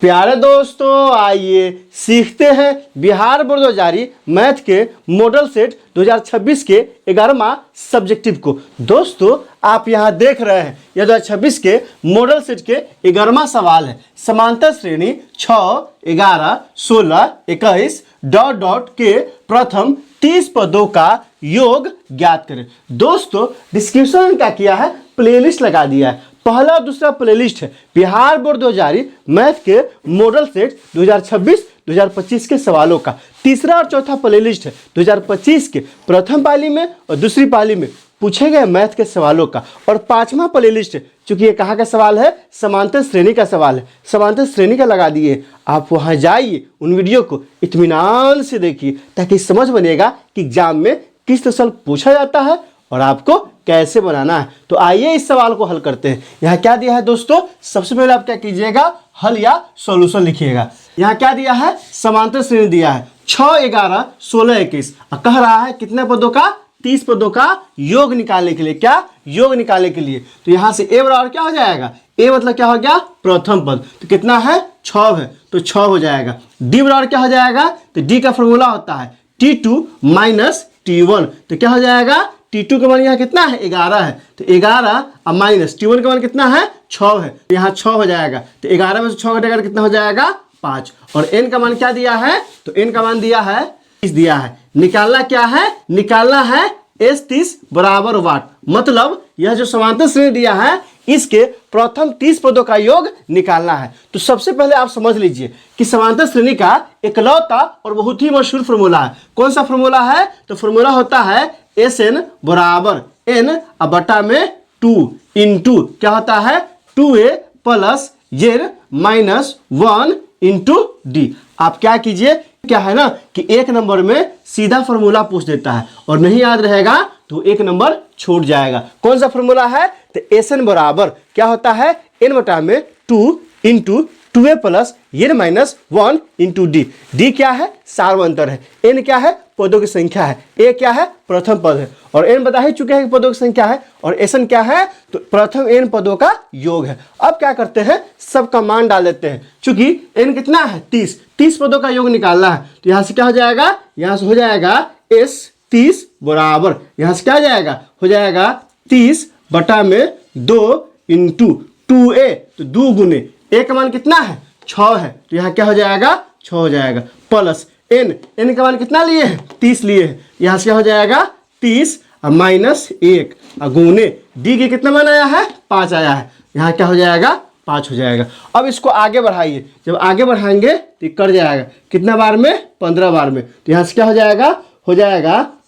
प्यारे दोस्तों, आइए सीखते हैं बिहार बोर्ड 2000 मैथ के मॉडल सेट 2026 के 11वां सब्जेक्टिव को। दोस्तों, आप यहां देख रहे हैं यह 2026 के मॉडल सेट के 11वां सवाल है। समांतर श्रेणी 6, 11, 16, 21 डॉट डॉट के प्रथम 30 पदों का योग ज्ञात करें। दोस्तों, डिस्क्रिप्शन में क्या किया है, प्लेलिस्ट लगा दिया है। पहला और दूसरा प्लेलिस्ट है बिहार बोर्ड 2000 मैथ के मॉडल सेट 2026-2025 के सवालों का। तीसरा और चौथा प्लेलिस्ट है 2025 के प्रथम पाली में और दूसरी पाली में पूछे गए मैथ के सवालों का। और पांचवा प्लेलिस्ट है, चूंकि ये कहाँ का सवाल है, समांतर श्रेणी का सवाल है, समांतर श्रेणी का लगा दिए। आप वहां जाइए, उन वीडियो को इत्मीनान से देखिए ताकि समझ बनेगा कि एग्जाम में किस तरह से पूछा जाता है और आपको कैसे बनाना है। तो आइए इस सवाल को हल करते हैं। यहाँ क्या दिया है दोस्तों, सबसे पहले आप क्या कीजिएगा, हल या सॉल्यूशन लिखिएगा। यहाँ क्या दिया है, समांतर श्रेणी दिया है 6, 11, 16, 21। कह रहा है कितने पदों का, 30 पदों का योग निकालने के लिए। क्या योग निकालने के लिए, तो यहाँ से ए बराबर क्या हो जाएगा, ए मतलब क्या हो गया, प्रथम पद। तो कितना है, 6 है, तो 6 हो जाएगा। डी बराबर क्या हो जाएगा, तो डी का फॉर्मूला होता है T2 माइनस T1। तो क्या हो जाएगा, T2 का मान यहाँ कितना है, 11 है, तो 11 और माइनस T1 का मान कितना है, 6 है, तो यहाँ 6 हो जाएगा। तो 11 में से 6 घटेगा कितना हो जाएगा, 5। और n का मान क्या दिया है, तो n का मान दिया है 30 दिया है। निकालना क्या है, निकालना है S30 बराबर वाट। मतलब यह जो समांतर श्रेणी दिया है इसके प्रथम 30 पदों का योग निकालना है। तो सबसे पहले आप समझ लीजिए कि समांतर श्रेणी का एकलौता और बहुत ही मशहूर फॉर्मूला है। कौन सा फॉर्मूला है, तो फॉर्मूला होता है SN बराबर n बटा में 2 इंटू क्या होता है, 2a plus z minus 1 into D. आप क्या कीजिए, क्या है ना कि एक नंबर में सीधा फॉर्मूला पूछ देता है और नहीं याद रहेगा तो एक नंबर छूट जाएगा। कौन सा फॉर्मूला है, तो SN बराबर क्या होता है, n बटा में 2 into 2a plus n minus 1 into D. D क्या है, सार्वंतर है, n क्या है, पदों की संख्या है, a क्या है, प्रथम पद है, और n बता ही चुके हैं कि पदों की संख्या है, और SN क्या है, तो प्रथम n पदों का योग है। अब क्या करते हैं, सबका मान डाल देते हैं। चूंकि n कितना है, 30 पदों का योग निकालना है, तो यहाँ से क्या हो जाएगा, यहाँ से हो जाएगा S30 बराबर, यहाँ से क्या हो जाएगा, हो जाएगा 30 बटा में 2 इंटू 2a, तो 2 गुने a का मान कितना है, 6 है, तो यहाँ क्या हो जाएगा, 6 हो जाएगा, प्लस n का मान कितना लिए है, 30 लिए है, यहाँ से क्या हो जाएगा 30 माइनस 1 गुने डी के कितना मान आया है, 5 आया है, यहाँ क्या हो जाएगा, 5 हो जाएगा। अब इसको आगे बढ़ाइए, जब आगे बढ़ाएंगे तो कर जाएगा कितना बार में, 15 बार में, तो यहाँ से क्या हो जाएगा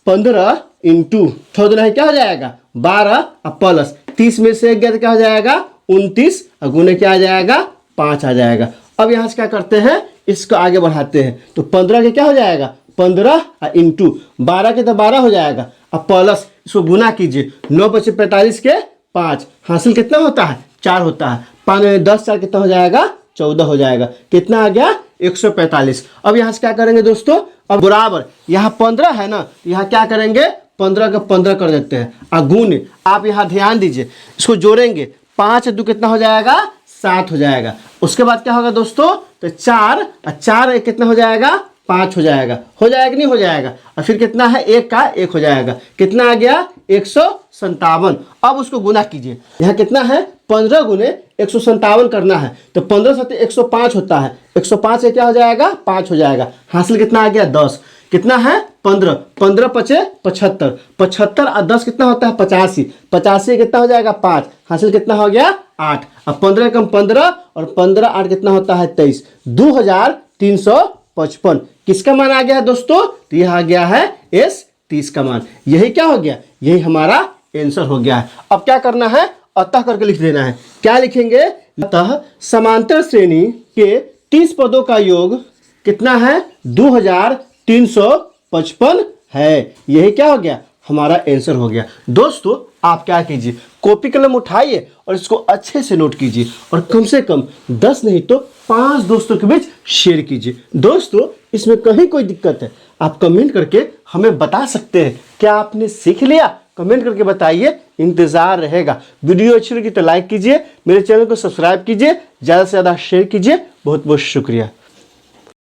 15 इंटू 6 क्या हो जाएगा 12 प्लस 30 में से 1 गया तो क्या हो जाएगा 29 गुने क्या आ जाएगा, 5 आ जाएगा। अब यहाँ से क्या करते हैं, इसको आगे बढ़ाते हैं, तो 15 के क्या हो जाएगा, 15 इंटू 12 के तो 12 हो जाएगा, अब प्लस इसको गुना कीजिए, 9 बचे 45 के 5, हासिल कितना होता है, 4 होता है, 5 में 10 4 कितना हो जाएगा, 14 हो जाएगा, कितना आ गया 145। अब यहाँ से क्या करेंगे दोस्तों, अब बराबर यहाँ 15 है ना, यहाँ क्या करेंगे 15 का 15 कर देते हैं गुण। आप यहाँ ध्यान दीजिए, इसको जोड़ेंगे, 5 2 कितना हो जाएगा, 7 हो जाएगा। उसके बाद क्या होगा दोस्तों, तो 4 4 कितना हो जाएगा, 5 हो जाएगा कि नहीं हो जाएगा, और फिर कितना है, 1 का 1 हो जाएगा, कितना आ गया 157। अब उसको गुना कीजिए, यहाँ कितना है 15 गुने 157 करना है, तो 15 से 105 होता है, 105 से क्या हो जाएगा, 5 हो जाएगा, हासिल कितना आ गया 10, कितना है 15 15 पचे 75, 75 और 10 कितना होता है 85, 85 कितना हो जाएगा 5, हासिल कितना हो गया 8। अब 15 कम 15 और 15 8 कितना होता है 23, 2355 किसका मान आ गया है दोस्तों, तो यह आ गया है S30 का मान। यही क्या हो गया, यही हमारा आंसर हो गया है। अब क्या करना है, अतः करके लिख देना है। क्या लिखेंगे, अतः समांतर श्रेणी के 30 पदों का योग कितना है, 2355 है। यही क्या हो गया, हमारा आंसर हो गया। दोस्तों, आप क्या कीजिए, कॉपी कलम उठाइए और इसको अच्छे से नोट कीजिए, और कम से कम 10 नहीं तो 5 दोस्तों के बीच शेयर कीजिए। दोस्तों, इसमें कहीं कोई दिक्कत है आप कमेंट करके हमें बता सकते हैं। क्या आपने सीख लिया, कमेंट करके बताइए, इंतजार रहेगा। वीडियो अच्छी लगी तो लाइक कीजिए, मेरे चैनल को सब्सक्राइब कीजिए, ज़्यादा से ज़्यादा शेयर कीजिए। बहुत बहुत शुक्रिया।